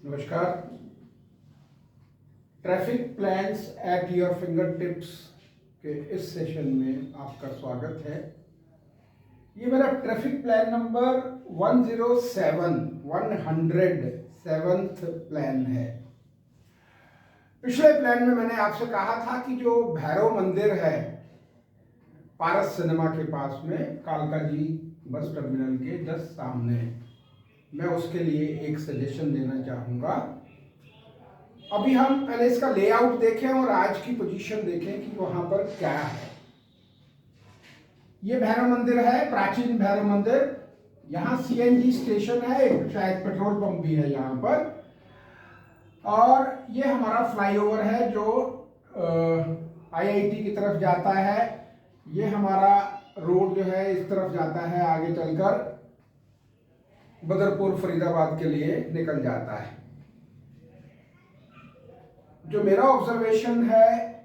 नमस्कार। Traffic plans at your finger tips के इस सेशन में आपका स्वागत है। ये मेरा traffic plan number 107th plan है। पिछले प्लान में मैंने आपसे कहा था कि जो भैरव मंदिर है पारस सिनेमा के पास में कालका जी बस टर्मिनल के जस्ट सामने, मैं उसके लिए एक सजेशन देना चाहूँगा। अभी हम पहले इसका लेआउट देखें और आज की पोजीशन देखें कि वहाँ पर क्या है। ये भैरव मंदिर है, प्राचीन भैरव मंदिर। यहाँ सीएनजी स्टेशन है, एक शायद पेट्रोल पंप भी है यहाँ पर। और ये हमारा फ्लाईओवर है जो आईआईटी की तरफ जाता है। ये हमारा रोड जो है इस तरफ जाता है, आगे चलकर बदरपुर फरीदाबाद के लिए निकल जाता है। जो मेरा ऑब्जर्वेशन है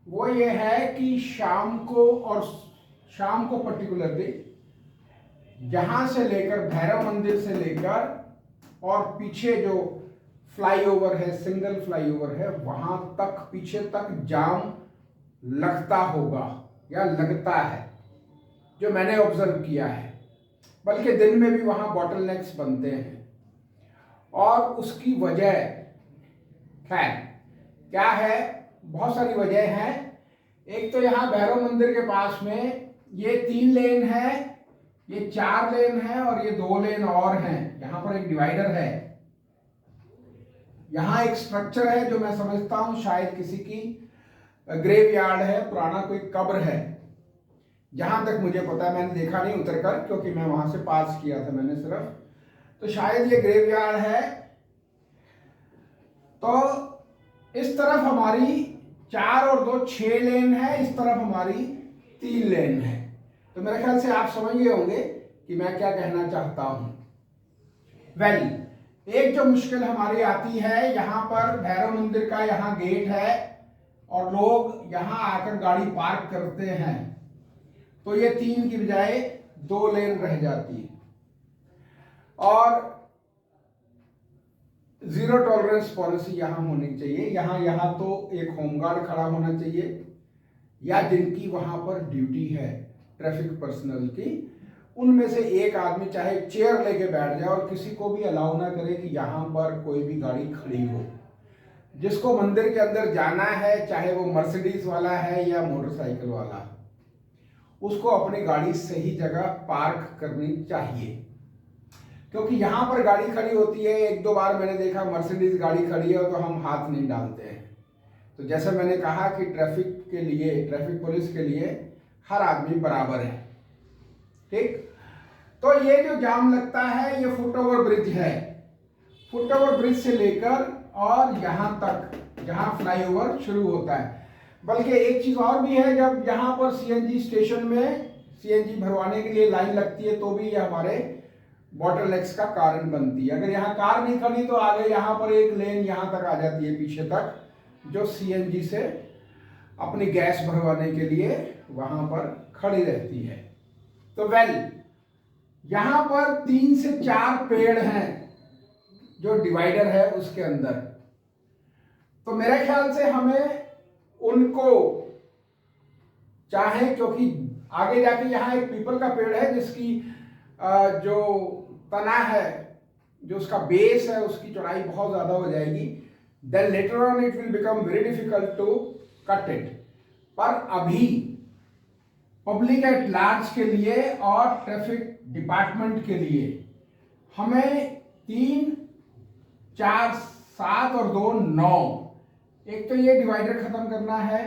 वो ये है कि शाम को पर्टिकुलरली यहां से लेकर भैरव मंदिर से लेकर और पीछे जो फ्लाईओवर है, सिंगल फ्लाईओवर है, वहां तक पीछे तक जाम लगता होगा या लगता है, जो मैंने ऑब्जर्व किया है। बल्कि दिन में भी वहाँ बॉटलनेक्स बनते हैं। और उसकी वजह खैर क्या है, बहुत सारी वजह है। एक तो यहाँ भैरव मंदिर के पास में ये 3 लेन है, ये 4 लेन है और ये 2 लेन और हैं। यहाँ पर एक डिवाइडर है। यहाँ एक स्ट्रक्चर है जो मैं समझता हूँ शायद किसी की ग्रेवयार्ड है, पुराना कोई कब्र है। जहां तक मुझे पता है, मैंने देखा नहीं उतरकर क्योंकि मैं वहां से पास किया था मैंने सिर्फ, तो शायद ये ग्रेवयार्ड है। तो इस तरफ हमारी 4 और 2 6 लेन है, इस तरफ हमारी 3 लेन है। तो मेरे ख्याल से आप समझ गए होंगे कि मैं क्या कहना चाहता हूं। एक जो मुश्किल हमारी आती है, यहाँ पर भैरव मंदिर का यहाँ गेट है और लोग यहाँ आकर गाड़ी पार्क करते हैं, तो ये 3 की बजाय 2 लेन रह जाती है। और जीरो टॉलरेंस पॉलिसी यहां होनी चाहिए। यहां तो एक होमगार्ड खड़ा होना चाहिए या जिनकी वहां पर ड्यूटी है ट्रैफिक पर्सनल की, उनमें से एक आदमी चाहे चेयर लेके बैठ जाए और किसी को भी अलाउ ना करे कि यहां पर कोई भी गाड़ी खड़ी हो। जिसको मंदिर के अंदर जाना है, चाहे वो मर्सिडीज वाला है या मोटरसाइकिल वाला, उसको अपनी गाड़ी सही जगह पार्क करनी चाहिए। क्योंकि यहां पर गाड़ी खड़ी होती है, 1-2 बार मैंने देखा मर्सिडीज गाड़ी खड़ी है तो हम हाथ नहीं डालते हैं। तो जैसे मैंने कहा कि ट्रैफिक पुलिस के लिए हर आदमी बराबर है, ठीक। तो ये जो जाम लगता है ये फुटओवर ब्रिज है। फुटओवर ब्रिज से लेकर और यहां तक जहां फ्लाईओवर शुरू होता है। बल्कि एक चीज और भी है, जब यहाँ पर सीएनजी स्टेशन में सीएनजी भरवाने के लिए लाइन लगती है तो भी ये हमारे बॉटलनेक्स का कारण बनती है। अगर यहाँ कार नहीं खड़ी तो आगे यहाँ पर एक लेन यहाँ तक आ जाती है पीछे तक, जो सीएनजी से अपनी गैस भरवाने के लिए वहां पर खड़ी रहती है। तो यहाँ पर 3 से 4 पेड़ हैं जो डिवाइडर है उसके अंदर। तो मेरे ख्याल से हमें उनको चाहे, क्योंकि आगे जाके यहाँ एक पीपल का पेड़ है जिसकी जो तना है, जो उसका बेस है, उसकी चौड़ाई बहुत ज्यादा हो जाएगी। Then later on it will become very difficult to cut it. पर अभी पब्लिक एट लार्ज के लिए और ट्रैफिक डिपार्टमेंट के लिए हमें 3, 4, 7 और 2, 9, एक तो ये डिवाइडर खत्म करना है।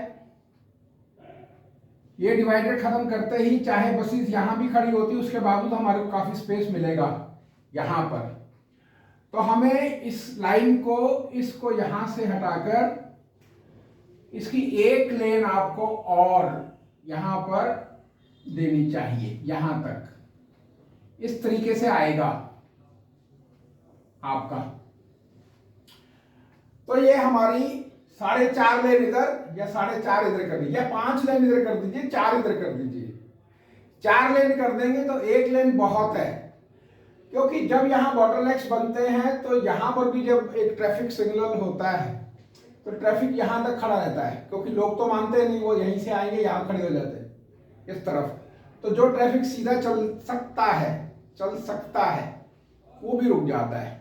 ये डिवाइडर खत्म करते ही चाहे बसेस यहां भी खड़ी होती, उसके बावजूद हमारे को काफी स्पेस मिलेगा यहां पर। तो हमें इस लाइन को, इसको यहां से हटाकर इसकी एक लेन आपको और यहां पर देनी चाहिए। यहां तक इस तरीके से आएगा आपका। तो ये हमारी 4.5 लेन इधर या 4.5 इधर कर दीजिए, या 5 लेन इधर कर दीजिए, 4 इधर कर दीजिए। 4 लेन कर देंगे तो 1 लेन बहुत है। क्योंकि जब यहाँ बॉटलनेक्स बनते हैं तो यहाँ पर भी जब एक ट्रैफिक सिग्नल होता है तो ट्रैफिक यहाँ तक खड़ा रहता है, क्योंकि लोग तो मानते नहीं, वो यहीं से आएंगे यहाँ खड़े हो जाते हैं इस तरफ। तो जो ट्रैफिक सीधा चल सकता है वो भी रुक जाता है।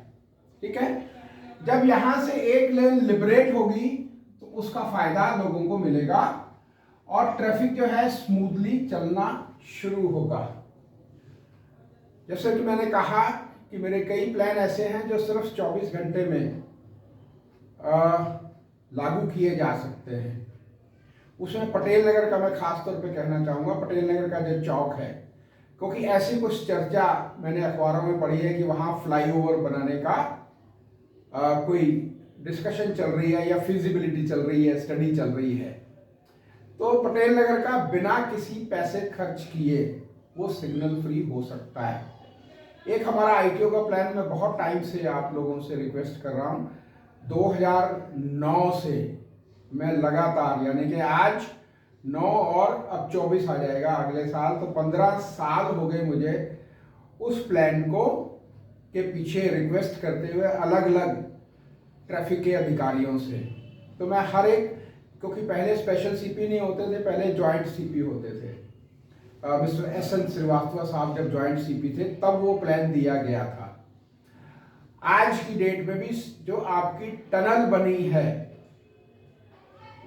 ठीक है, जब यहाँ से एक लेन लिबरेट होगी तो उसका फायदा लोगों को मिलेगा और ट्रैफिक जो है स्मूथली चलना शुरू होगा। जैसे कि मैंने कहा कि मेरे कई प्लान ऐसे हैं जो सिर्फ 24 घंटे में लागू किए जा सकते हैं। उसमें पटेल नगर का मैं खास तौर पे कहना चाहूँगा, पटेल नगर का जो चौक है, क्योंकि ऐसी कुछ चर्चा मैंने अखबारों में पढ़ी है कि वहाँ फ्लाईओवर बनाने का कोई डिस्कशन चल रही है या फिजिबिलिटी चल रही है, स्टडी चल रही है। तो पटेल नगर का बिना किसी पैसे खर्च किए वो सिग्नल फ्री हो सकता है। एक हमारा आईटीओ का प्लान मैं बहुत टाइम से आप लोगों से रिक्वेस्ट कर रहा हूँ, 2009 से मैं लगातार, यानी कि आज 9 और अब 24 आ जाएगा अगले साल, तो 15 साल हो गए मुझे उस प्लान को के पीछे रिक्वेस्ट करते हुए अलग अलग ट्रैफिक के अधिकारियों से। तो मैं हर एक, क्योंकि पहले स्पेशल सीपी नहीं होते थे, पहले जॉइंट सीपी होते थे, मिस्टर एस.एन. श्रीवास्तव साहब जब जॉइंट सीपी थे तब वो प्लान दिया गया था। आज की डेट में भी जो आपकी टनल बनी है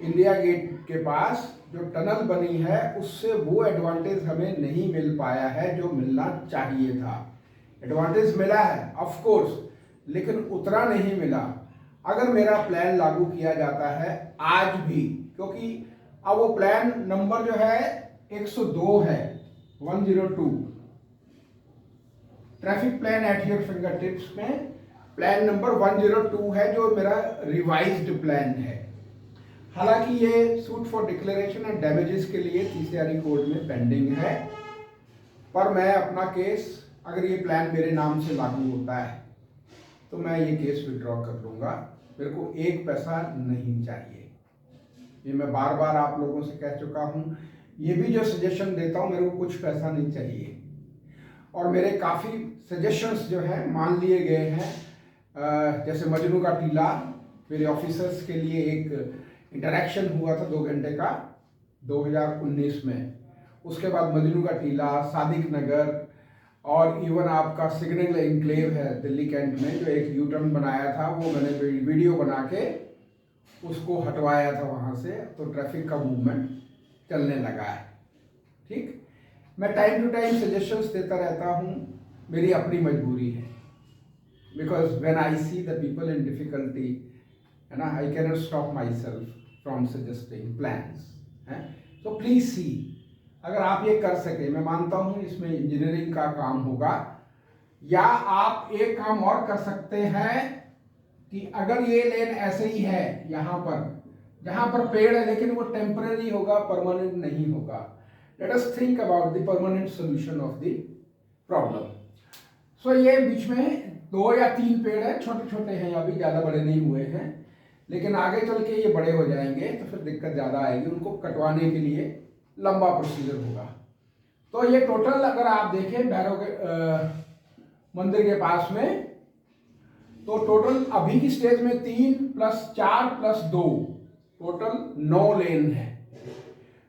इंडिया गेट के पास, जो टनल बनी है उससे वो एडवांटेज हमें नहीं मिल पाया है जो मिलना चाहिए था। एडवांटेज मिला है ऑफ कोर्स, लेकिन उतना नहीं मिला। अगर मेरा प्लान लागू किया जाता है आज भी, क्योंकि अब वो प्लान नंबर जो है 102 है, 102 traffic plan at your finger tips में प्लान नंबर 102 है जो मेरा रिवाइज्ड प्लान है। हालांकि ये suit for declaration and damages के लिए TCRE कोर्ट में पेंडिंग है, पर मैं अपना केस, अगर ये प्लान मेरे नाम से लागू होता है तो मैं ये केस विड्रॉ कर लूँगा। मेरे को एक पैसा नहीं चाहिए, ये मैं बार बार आप लोगों से कह चुका हूँ। ये भी जो सजेशन देता हूँ मेरे को कुछ पैसा नहीं चाहिए, और मेरे काफ़ी सजेशंस जो हैं मान लिए गए हैं। जैसे मजनू का टीला, मेरे ऑफिसर्स के लिए एक इंटरेक्शन हुआ था 2 घंटे का 2019 में, उसके बाद मजनू का टीला, सादिक नगर, और इवन आपका सिग्नल एनक्लेव है दिल्ली कैंट में, जो एक यू टर्न बनाया था, वो मैंने वीडियो बना के उसको हटवाया था वहाँ से, तो ट्रैफिक का मूवमेंट चलने लगा है। ठीक, मैं टाइम टू टाइम सजेशंस देता रहता हूँ, मेरी अपनी मजबूरी है, because when I see the people in difficulty, है ना, I can not stop my self from suggesting plans. So please see, अगर आप ये कर सके, मैं मानता हूँ इसमें इंजीनियरिंग का काम होगा, या आप एक काम और कर सकते हैं कि अगर ये लेन ऐसे ही है यहाँ पर, जहाँ पर पेड़ है, लेकिन वो टेम्पररी होगा, परमानेंट नहीं होगा। Let us think about the permanent solution of the problem. So ये बीच में 2 या 3 पेड़ है, छोटे छोटे हैं, अभी ज़्यादा बड़े नहीं हुए हैं, लेकिन आगे चल के ये बड़े हो जाएंगे तो फिर दिक्कत ज़्यादा आएगी, उनको कटवाने के लिए लंबा प्रोसीजर होगा। तो ये टोटल अगर आप देखें भैरव के मंदिर के पास में, तो टोटल अभी की स्टेज में 3 + 4 + 2 टोटल 9 लेन है।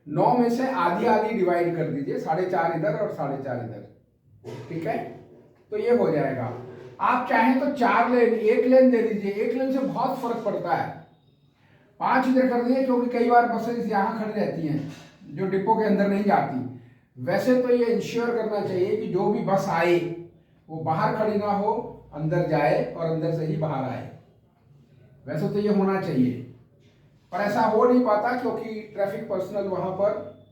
9 में से आधी आधी डिवाइड कर दीजिए, 4.5 इधर और 4.5 इधर। ठीक है, तो ये हो जाएगा। आप चाहें तो 4 लेन, 1 लेन दे दीजिए, 1 लेन से बहुत फर्क पड़ता है। 5 इधर कर दिए, क्योंकि कई बार बसेस यहाँ खड़ी रहती हैं जो डिपो के अंदर नहीं जाती। वैसे तो ये इंश्योर करना चाहिए कि जो भी बस आए वो बाहर खड़ी ना हो, अंदर जाए और अंदर से ही बाहर आए। वैसे तो ये होना चाहिए, पर ऐसा हो नहीं पाता क्योंकि ट्रैफिक पर्सनल वहाँ पर,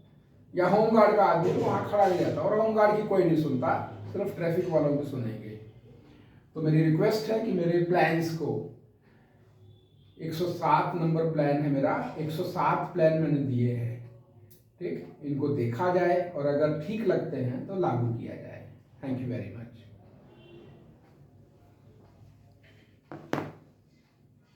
या होमगार्ड का आदमी वहाँ खड़ा नहीं रहता, और होमगार्ड की कोई नहीं सुनता, सिर्फ ट्रैफिक वालों को सुनेंगे। तो मेरी रिक्वेस्ट है कि मेरे प्लान्स को, 107 नंबर प्लान है मेरा, 107 प्लान मैंने दिए हैं। ठीक, इनको देखा जाए और अगर ठीक लगते हैं तो लागू किया जाए। Thank you very much.